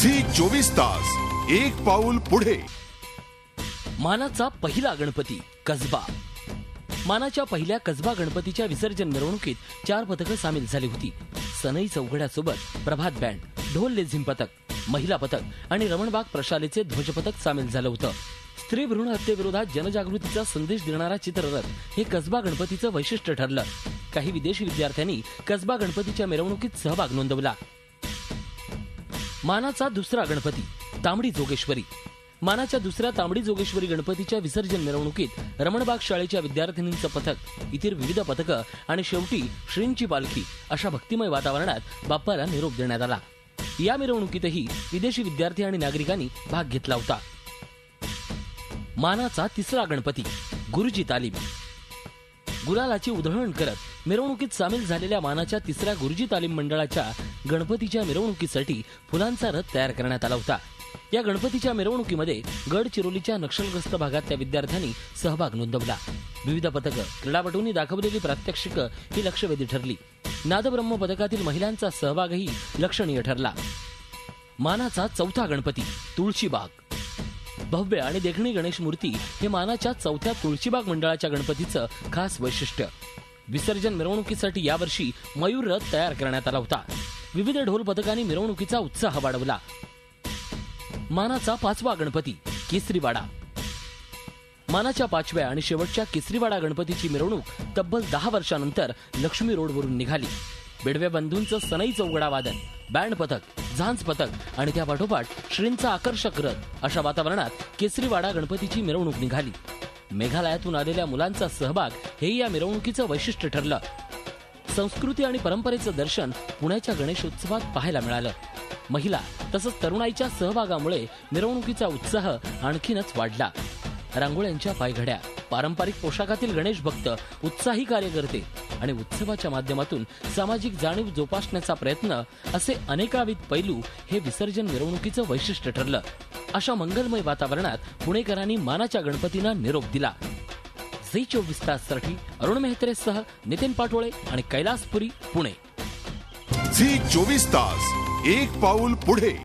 Zee 24 तास एक पाऊल पुढे। मानाचा पहिला गणपती कसबा। मानाच्या पहिल्या कसबा गणपतीच्या विसर्जन मिरवणुकीत 4 पथकं सामील झाली होती। सनई चौघड्यासोबत प्रभात बँड, ढोल लेझिम पथक, महिला पथक आणि रमणबाग प्रशालेचे ध्वज पथक सामील झालं होतं। स्त्री भ्रूण हत्येविरोधात जनजागृतीचा संदेश देणारा चित्ररथ हे कसबा गणपतीचं वैशिष्ट्य ठरलं। काही विदेशी विद्यार्थ्यांनी कसबा गणपतीच्या मिरवणुकीत सहभाग नोंदवला। मानाचा दुसरा गणपती तांबडी जोगेश्वरी। मानाच्या दुसऱ्या तांबडी जोगेश्वरी गणपतीच्या विसर्जन मिरवणुकीत रमणबाग शाळेच्या विद्यार्थिनींचं पथक, इतर विविध पथकं आणि शेवटी श्रींची पालखी अशा भक्तिमय वातावरणात बाप्पाला निरोप देण्यात आला। या मिरवणुकीतही विदेशी विद्यार्थी आणि नागरिकांनी भाग घेतला होता। मानाचा तिसरा गणपती गुरुजी तालीम। गुलालाची उधळण करत मिरवणुकीत सामील झालेल्या मानाच्या तिसऱ्या गुरुजी तालीम मंडळाच्या गणपतीच्या मिरवणुकीसाठी फुलांचा रथ तयार करण्यात आला होता। या गणपतीच्या मिरवणुकीमध्ये गडचिरोलीच्या नक्षलग्रस्त भागातल्या विद्यार्थ्यांनी सहभाग नोंदवला। विविध पथकं, क्रीडापटूंनी दाखवलेली प्रात्यक्षिकं ही लक्षवेधी ठरली। नादब्रह्म पथकातील महिलांचा सहभागही लक्षणीय ठरला। मानाचा चौथा गणपती तुळशीबाग। भव्य आणि देखणी गणेश मूर्ती हे मानाच्या चौथ्या तुळशीबाग मंडळाच्या गणपतीचं खास वैशिष्ट्य। विसर्जन मिरवणुकीसाठी यावर्षी मयूर रथ तयार करण्यात आला होता। विविध ढोल पथकांनी मिरवणुकीचा उत्साह वाढवला। मानाचा पाचवा गणपती केसरीवाडा। मानाच्या पाचव्या आणि शेवटच्या केसरीवाडा गणपतीची मिरवणूक तब्बल 10 वर्षांनंतर लक्ष्मी रोडवरून निघाली। बेडवे बंधूंचं सनई चौघडा वादन, बँड पथक, झांज पथक आणि त्या पाठोपाठ श्रींचा आकर्षक रथ अशा वातावरणात केसरीवाडा गणपतीची मिरवणूक निघाली। मेघालयातून आलेल्या मुलांचा सहभाग हे या मिरवणुकीचं वैशिष्ट्य ठरलं। संस्कृती आणि परंपरेचं दर्शन पुण्याच्या गणेशोत्सवात पाहायला मिळालं। महिला तसंच तरुणाईच्या सहभागामुळे मिरवणुकीचा उत्साह आणखीनच वाढला। रांगोळ्यांच्या पायघड्या, पारंपरिक पोशाखातील गणेश भक्त, उत्साही कार्यकर्ते आणि उत्सवाच्या माध्यमातून सामाजिक जाणीव जोपासण्याचा प्रयत्न असे अनेकाविध पैलू हे विसर्जन मिरवणुकीचं वैशिष्ट्य ठरलं। अशा मंगलमय वातावरणात पुणेकरांनी मानाच्या गणपतींना निरोप दिला। झी 24 ताससाठी अरुण मेहत्रेसह नितीन पाटोळे आणि कैलासपुरी, पुणे। झी 24 तास एक पाऊल पुढे।